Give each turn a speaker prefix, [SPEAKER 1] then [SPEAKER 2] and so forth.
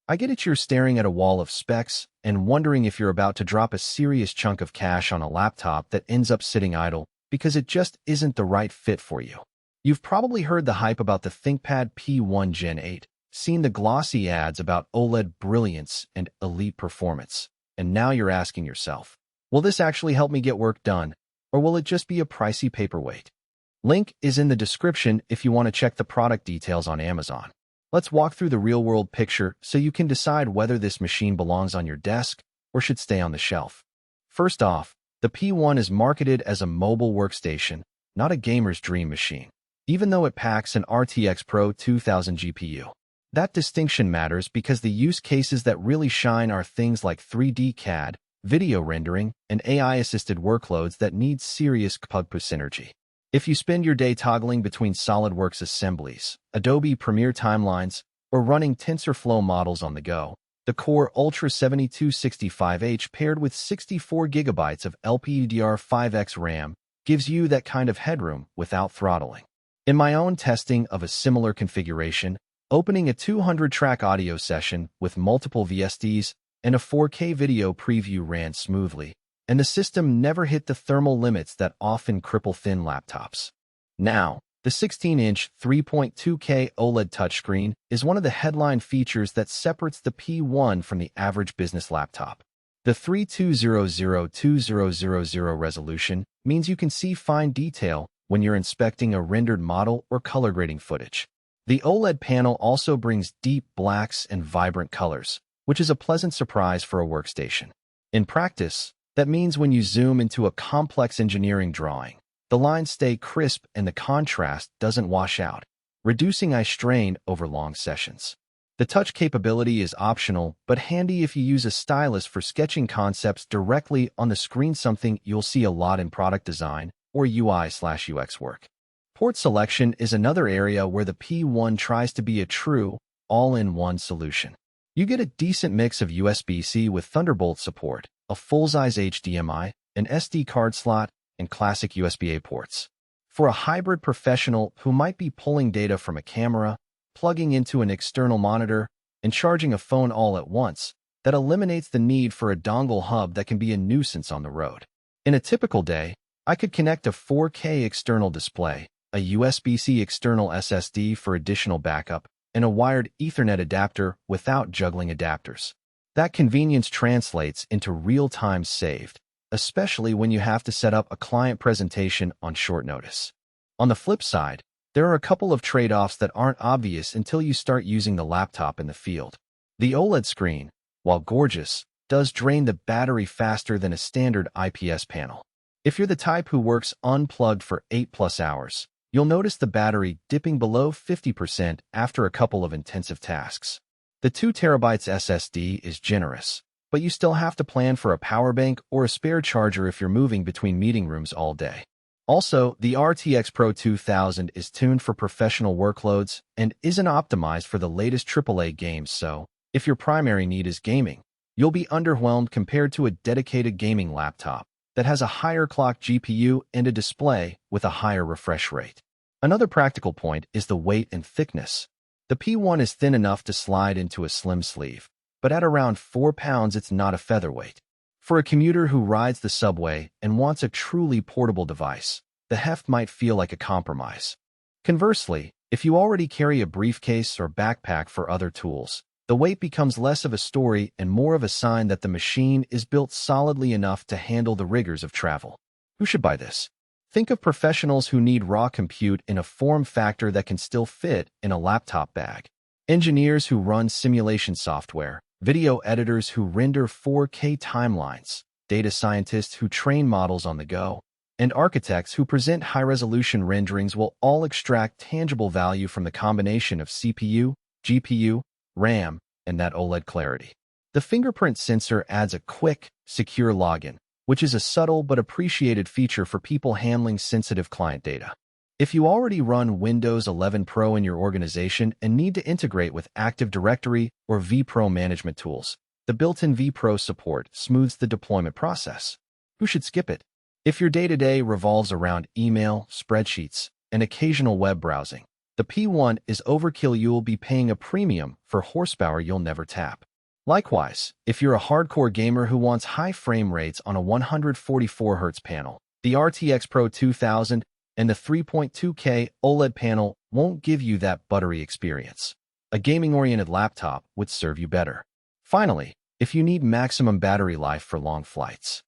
[SPEAKER 1] I get it, you're staring at a wall of specs and wondering if you're about to drop a serious chunk of cash on a laptop that ends up sitting idle because it just isn't the right fit for you. You've probably heard the hype about the ThinkPad P1 Gen 8, seen the glossy ads about OLED brilliance and elite performance, and now you're asking yourself, will this actually help me get work done, or will it just be a pricey paperweight? Link is in the description if you want to check the product details on Amazon. Let's walk through the real-world picture so you can decide whether this machine belongs on your desk or should stay on the shelf. First off, the P1 is marketed as a mobile workstation, not a gamer's dream machine, even though it packs an RTX Pro 2000 GPU. That distinction matters because the use cases that really shine are things like 3D CAD, video rendering, and AI-assisted workloads that need serious CPU synergy. If you spend your day toggling between SolidWorks assemblies, Adobe Premiere timelines, or running TensorFlow models on the go, the Core Ultra 7265H paired with 64 GB of LPDDR5X RAM gives you that kind of headroom without throttling. In my own testing of a similar configuration, opening a 200-track audio session with multiple VSDs and a 4K video preview ran smoothly, and the system never hit the thermal limits that often cripple thin laptops. Now, the 16-inch 3.2K OLED touchscreen is one of the headline features that separates the P1 from the average business laptop. The 3200x2000 resolution means you can see fine detail when you're inspecting a rendered model or color grading footage. The OLED panel also brings deep blacks and vibrant colors, which is a pleasant surprise for a workstation. In practice, that means when you zoom into a complex engineering drawing, the lines stay crisp and the contrast doesn't wash out, reducing eye strain over long sessions. The touch capability is optional, but handy if you use a stylus for sketching concepts directly on the screen, something you'll see a lot in product design or UI/UX work. Port selection is another area where the P1 tries to be a true, all-in-one solution. You get a decent mix of USB-C with Thunderbolt support, a full-size HDMI, an SD card slot, and classic USB-A ports. For a hybrid professional who might be pulling data from a camera, plugging into an external monitor, and charging a phone all at once, that eliminates the need for a dongle hub that can be a nuisance on the road. In a typical day, I could connect a 4K external display, a USB-C external SSD for additional backup, and a wired Ethernet adapter without juggling adapters. That convenience translates into real time saved, especially when you have to set up a client presentation on short notice. On the flip side, there are a couple of trade-offs that aren't obvious until you start using the laptop in the field. The OLED screen, while gorgeous, does drain the battery faster than a standard IPS panel. If you're the type who works unplugged for 8+ hours, you'll notice the battery dipping below 50% after a couple of intensive tasks. The 2TB SSD is generous, but you still have to plan for a power bank or a spare charger if you're moving between meeting rooms all day. Also, the RTX Pro 2000 is tuned for professional workloads and isn't optimized for the latest AAA games, so if your primary need is gaming, you'll be underwhelmed compared to a dedicated gaming laptop that has a higher clock GPU and a display with a higher refresh rate. Another practical point is the weight and thickness. The P1 is thin enough to slide into a slim sleeve, but at around 4 pounds it's not a featherweight. For a commuter who rides the subway and wants a truly portable device, the heft might feel like a compromise. Conversely, if you already carry a briefcase or backpack for other tools, the weight becomes less of a story and more of a sign that the machine is built solidly enough to handle the rigors of travel. Who should buy this? Think of professionals who need raw compute in a form factor that can still fit in a laptop bag. Engineers who run simulation software, video editors who render 4K timelines, data scientists who train models on the go, and architects who present high-resolution renderings will all extract tangible value from the combination of CPU, GPU, RAM, and that OLED clarity. The fingerprint sensor adds a quick, secure login, which is a subtle but appreciated feature for people handling sensitive client data. If you already run Windows 11 Pro in your organization and need to integrate with Active Directory or vPro management tools, the built-in vPro support smooths the deployment process. Who should skip it? If your day-to-day revolves around email, spreadsheets, and occasional web browsing, The P1 is overkill. You'll be paying a premium for horsepower you'll never tap. Likewise, if you're a hardcore gamer who wants high frame rates on a 144Hz panel, the RTX Pro 2000 and the 3.2K OLED panel won't give you that buttery experience. A gaming-oriented laptop would serve you better. Finally, if you need maximum battery life for long flights,